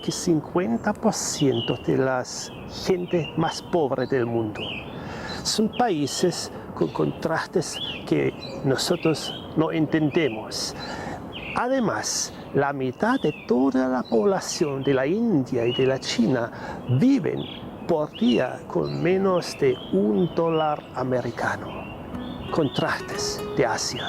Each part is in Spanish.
que 50% de las gente más pobre del mundo. Son países con contrastes que nosotros no entendemos. Además, la mitad de toda la población de la India y de la China viven por día con menos de $1 americano. Contrastes de Asia.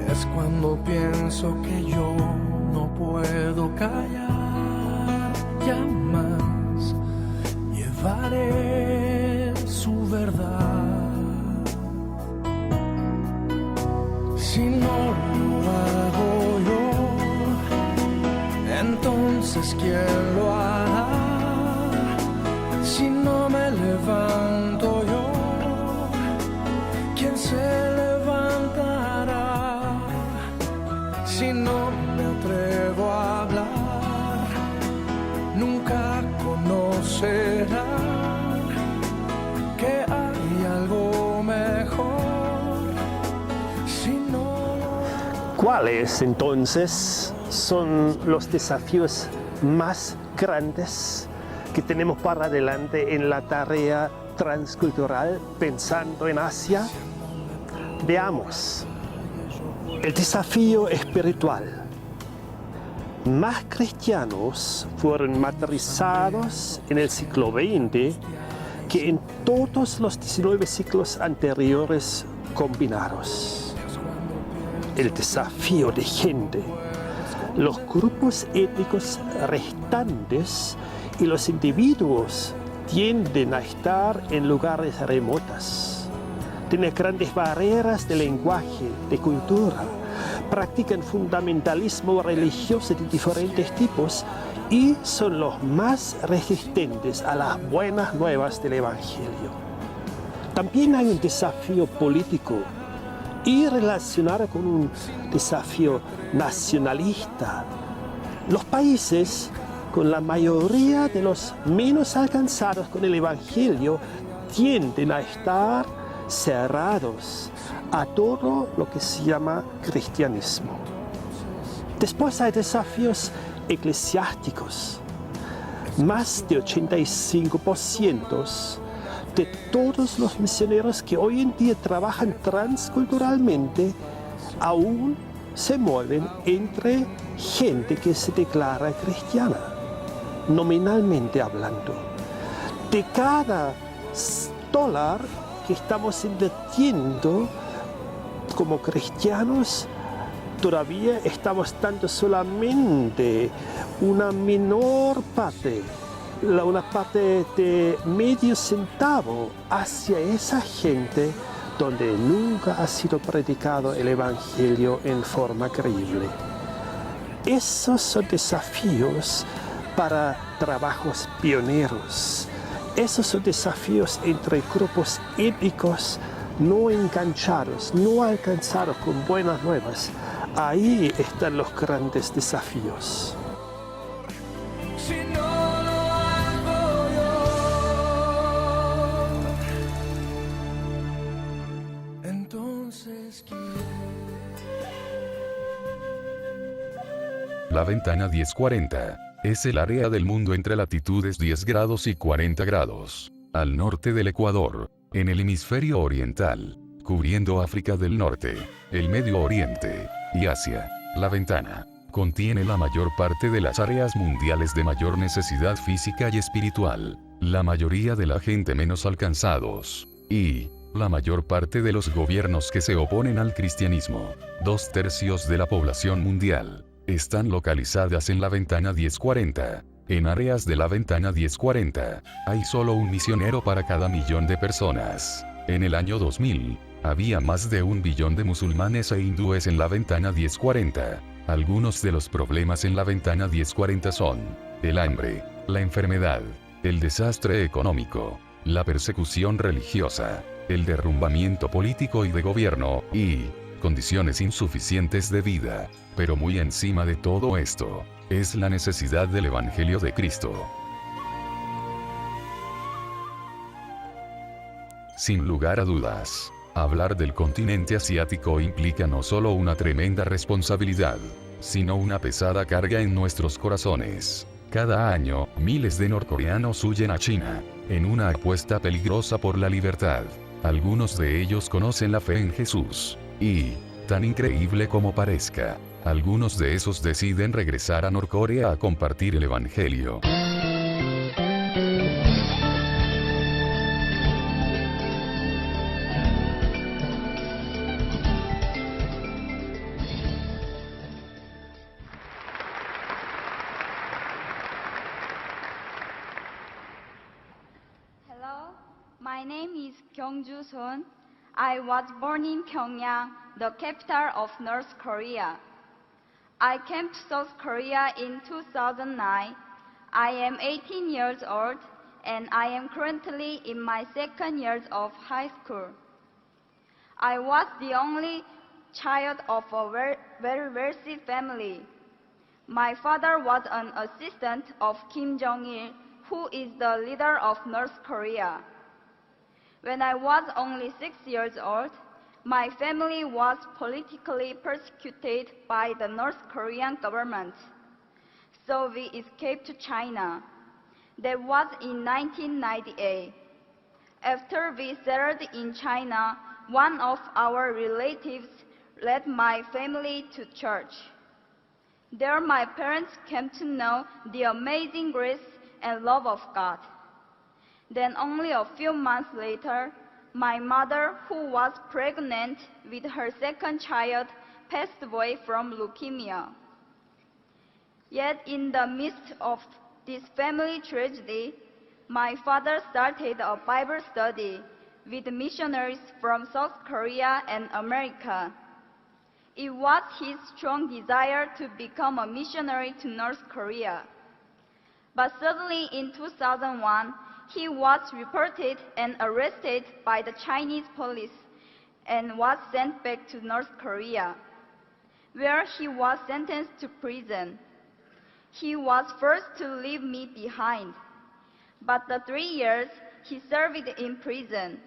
Es cuando pienso que yo no puedo callar, ya más llevaré su verdad. Si no lo hago yo, entonces ¿quién lo hará? Si no me levanto yo, ¿quién se levantará? Si no me atrevo a hablar, nunca conocerá que hay algo mejor. Si no... ¿Cuáles entonces son los desafíos más grandes que tenemos para adelante en la tarea transcultural pensando en Asia? Veamos. El desafío espiritual. Más cristianos fueron martirizados en el siglo XX que en todos los 19 siglos anteriores combinados. El desafío de gente. Los grupos étnicos restantes y los individuos tienden a estar en lugares remotos. Tienen grandes barreras de lenguaje, de cultura, practican fundamentalismo religioso de diferentes tipos y son los más resistentes a las buenas nuevas del Evangelio. También hay un desafío político y relacionado con un desafío nacionalista. Los países con la mayoría de los menos alcanzados con el Evangelio tienden a estar cerrados a todo lo que se llama cristianismo. Después hay desafíos eclesiásticos. Más de 85% de todos los misioneros que hoy en día trabajan transculturalmente aún se mueven entre gente que se declara cristiana, nominalmente hablando. De cada $1 que estamos invirtiendo como cristianos, todavía estamos dando solamente una menor parte, una parte de medio centavo hacia esa gente donde nunca ha sido predicado el Evangelio en forma creíble. Esos son desafíos para trabajos pioneros. Esos son desafíos entre grupos étnicos no enganchados, no alcanzados con buenas nuevas. Ahí están los grandes desafíos. Si no lo hago yo, entonces ¿quién? La ventana 1040 es el área del mundo entre latitudes 10 grados y 40 grados, al norte del Ecuador, en el hemisferio oriental, cubriendo África del Norte, el Medio Oriente y Asia. La ventana contiene la mayor parte de las áreas mundiales de mayor necesidad física y espiritual, la mayoría de la gente menos alcanzados, y la mayor parte de los gobiernos que se oponen al cristianismo. 2/3 de la población mundial están localizadas en la ventana 1040. En áreas de la ventana 1040, hay solo un misionero para cada millón de personas. En el año 2000, había más de 1 billón de musulmanes e hindúes en la ventana 1040. Algunos de los problemas en la ventana 1040 son el hambre, la enfermedad, el desastre económico, la persecución religiosa, el derrumbamiento político y de gobierno, y condiciones insuficientes de vida. Pero muy encima de todo esto, es la necesidad del Evangelio de Cristo. Sin lugar a dudas, hablar del continente asiático implica no solo una tremenda responsabilidad, sino una pesada carga en nuestros corazones. Cada año, miles de norcoreanos huyen a China, en una apuesta peligrosa por la libertad. Algunos de ellos conocen la fe en Jesús, y, tan increíble como parezca, algunos de esos deciden regresar a Norcorea a compartir el Evangelio. Hello, my name is Kyungju Son. I was born in Pyongyang, the capital of North Korea. I came to South Korea in 2009. I am 18 years old and I am currently in my second year of high school. I was the only child of a very wealthy family. My father was an assistant of Kim Jong-il, who is the leader of North Korea. When I was only 6 years old, my family was politically persecuted by the North Korean government. So we escaped to China. That was in 1998. After we settled in China, one of our relatives led my family to church. There my parents came to know the amazing grace and love of God. Then only a few months later, my mother, who was pregnant with her second child, passed away from leukemia. Yet in the midst of this family tragedy, my father started a Bible study with missionaries from South Korea and America. It was his strong desire to become a missionary to North Korea. But suddenly in 2001, he was reported and arrested by the Chinese police and was sent back to North Korea, where he was sentenced to prison. He was forced to leave me behind, but the 3 years he served in prison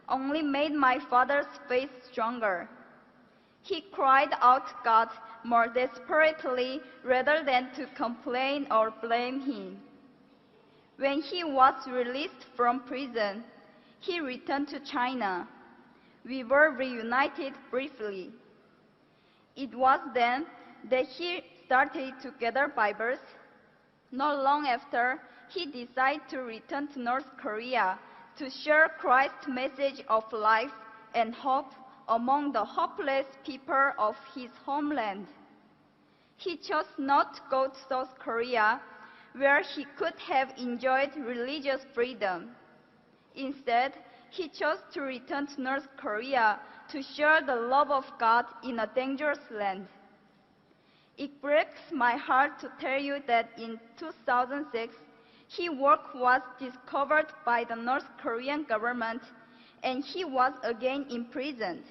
only made my father's faith stronger. He cried out to God more desperately rather than to complain or blame him. When he was released from prison, he returned to China. We were reunited briefly. It was then that he started to gather Bibles. Not long after, he decided to return to North Korea to share Christ's message of life and hope among the hopeless people of his homeland. He chose not to go to South Korea, where he could have enjoyed religious freedom. Instead, he chose to return to North Korea to share the love of God in a dangerous land. It breaks my heart to tell you that in 2006, his work was discovered by the North Korean government and he was again imprisoned.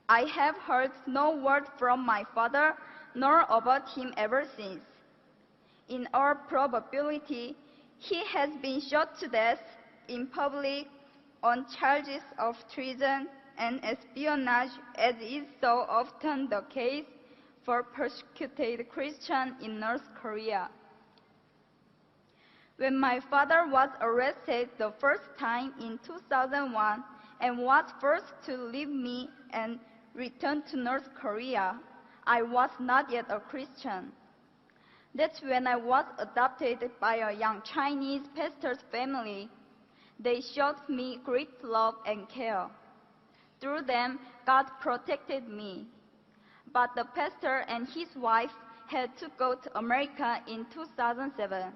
I have heard no word from my father nor about him ever since. In all probability, he has been shot to death in public on charges of treason and espionage, as is so often the case for persecuted Christians in North Korea. When my father was arrested the first time in 2001 and was forced to leave me and return to North Korea, I was not yet a Christian. That's when I was adopted by a young Chinese pastor's family. They showed me great love and care. Through them, God protected me. But the pastor and his wife had to go to America in 2007.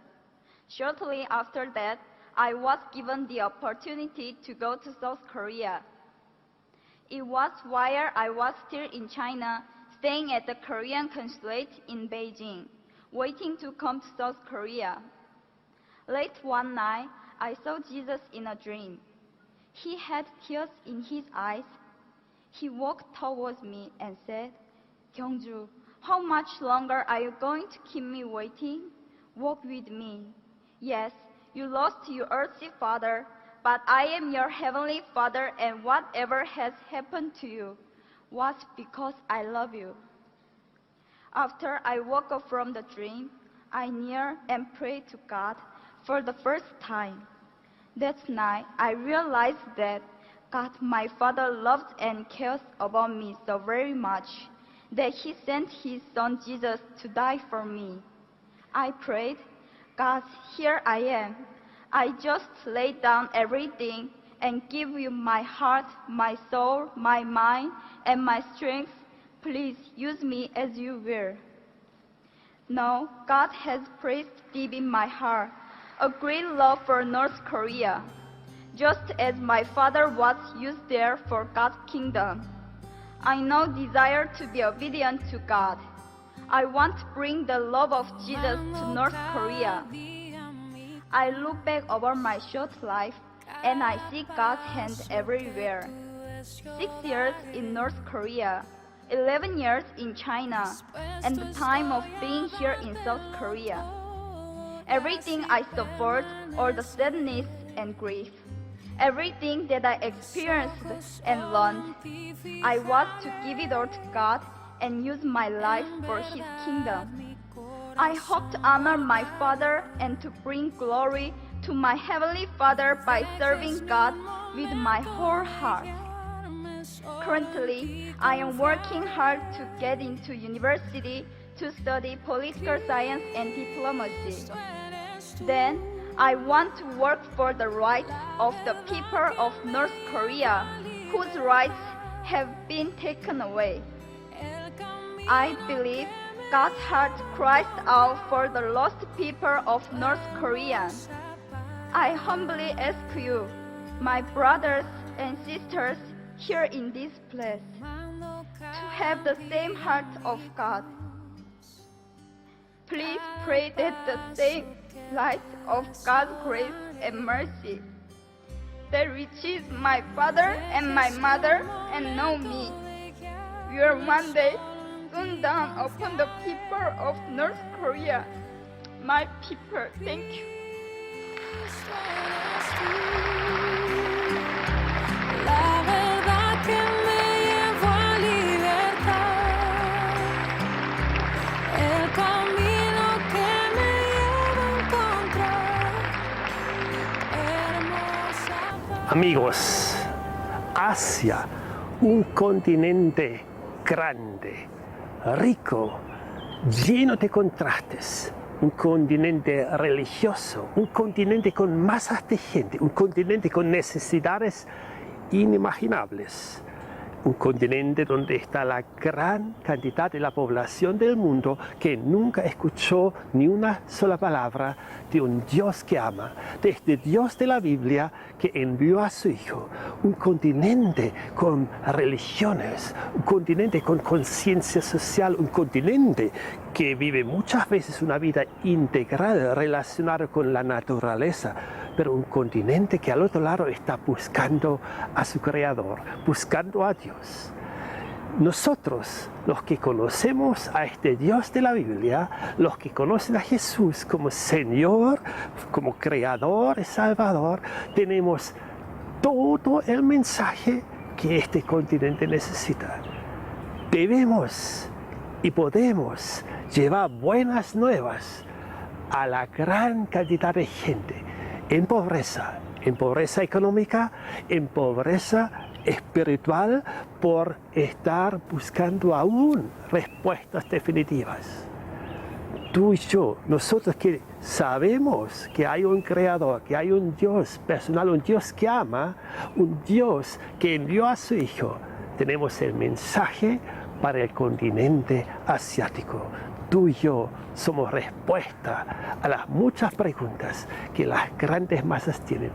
Shortly after that, I was given the opportunity to go to South Korea. It was while I was still in China, staying at the Korean consulate in Beijing, waiting to come to South Korea. Late one night, I saw Jesus in a dream. He had tears in his eyes. He walked towards me and said, "Kyungju, how much longer are you going to keep me waiting? Walk with me. Yes, you lost your earthly father, but I am your heavenly Father, and whatever has happened to you was because I love you." After I woke up from the dream, I knelt and prayed to God for the first time. That night, I realized that God, my Father, loved and cares about me so very much that He sent His Son Jesus to die for me. I prayed, "God, here I am. I just lay down everything and give you my heart, my soul, my mind, and my strength. Please use me as you will." Now, God has placed deep in my heart a great love for North Korea, just as my father was used there for God's kingdom. I now desire to be obedient to God. I want to bring the love of Jesus to North Korea. I look back over my short life and I see God's hand everywhere. 6 years in North Korea, 11 years in China, and the time of being here in South Korea. Everything I suffered, all the sadness and grief, everything that I experienced and learned, I was to give it all to God and use my life for His kingdom. I hope to honor my Father and to bring glory to my Heavenly Father by serving God with my whole heart. Currently, I am working hard to get into university to study political science and diplomacy. Then, I want to work for the rights of the people of North Korea, whose rights have been taken away. I believe God's heart cries out for the lost people of North Korea. I humbly ask you, my brothers and sisters here in this place, to have the same heart of God. Please pray that the same light of God's grace and mercy that reaches my father and my mother and know me will one day soon dawn upon the people of North Korea. My people, thank you. La verdad que me llevó a libertad, el camino que me lleva a encontrar hermosa paz. Amigos, Asia, un continente grande, rico, lleno de contrastes, un continente religioso, un continente con masas de gente, un continente con necesidades inimaginables, un continente donde está la gran cantidad de la población del mundo que nunca escuchó ni una sola palabra de un Dios que ama, de este Dios de la Biblia que envió a su Hijo, un continente con religiones, un continente con conciencia social, un continente que vive muchas veces una vida integral relacionada con la naturaleza, pero un continente que al otro lado está buscando a su Creador, buscando a Dios. Nosotros, los que conocemos a este Dios de la Biblia, los que conocen a Jesús como Señor, como Creador y Salvador, tenemos todo el mensaje que este continente necesita. Debemos y podemos llevar buenas nuevas a la gran cantidad de gente en pobreza económica, en pobreza espiritual, por estar buscando aún respuestas definitivas. Tú y yo, nosotros que sabemos que hay un Creador, que hay un Dios personal, un Dios que ama, un Dios que envió a su Hijo, tenemos el mensaje para el continente asiático. tú y yo somos respuesta a las muchas preguntas que las grandes masas tienen.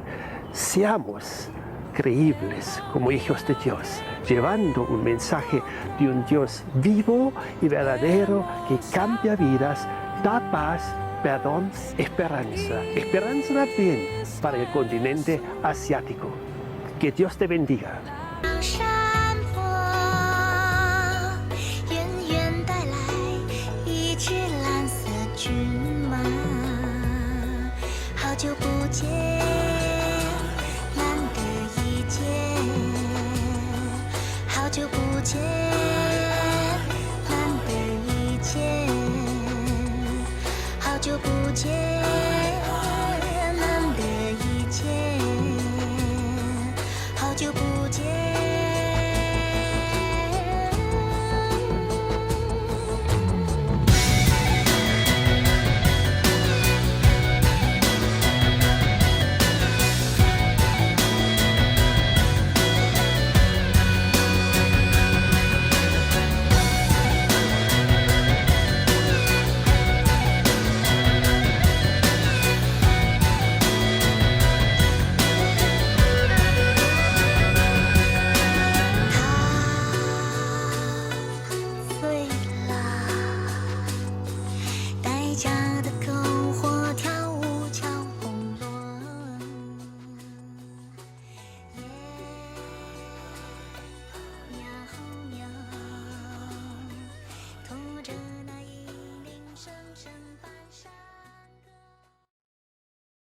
Seamos creíbles como hijos de Dios, llevando un mensaje de un Dios vivo y verdadero que cambia vidas, da paz, perdón, esperanza. Esperanza también para el continente asiático. Que Dios te bendiga. 山坡远远带来一只蓝色骏马，好久不见，难得一见，好久不见，难得一见，好久不见，难得一见。好久不见。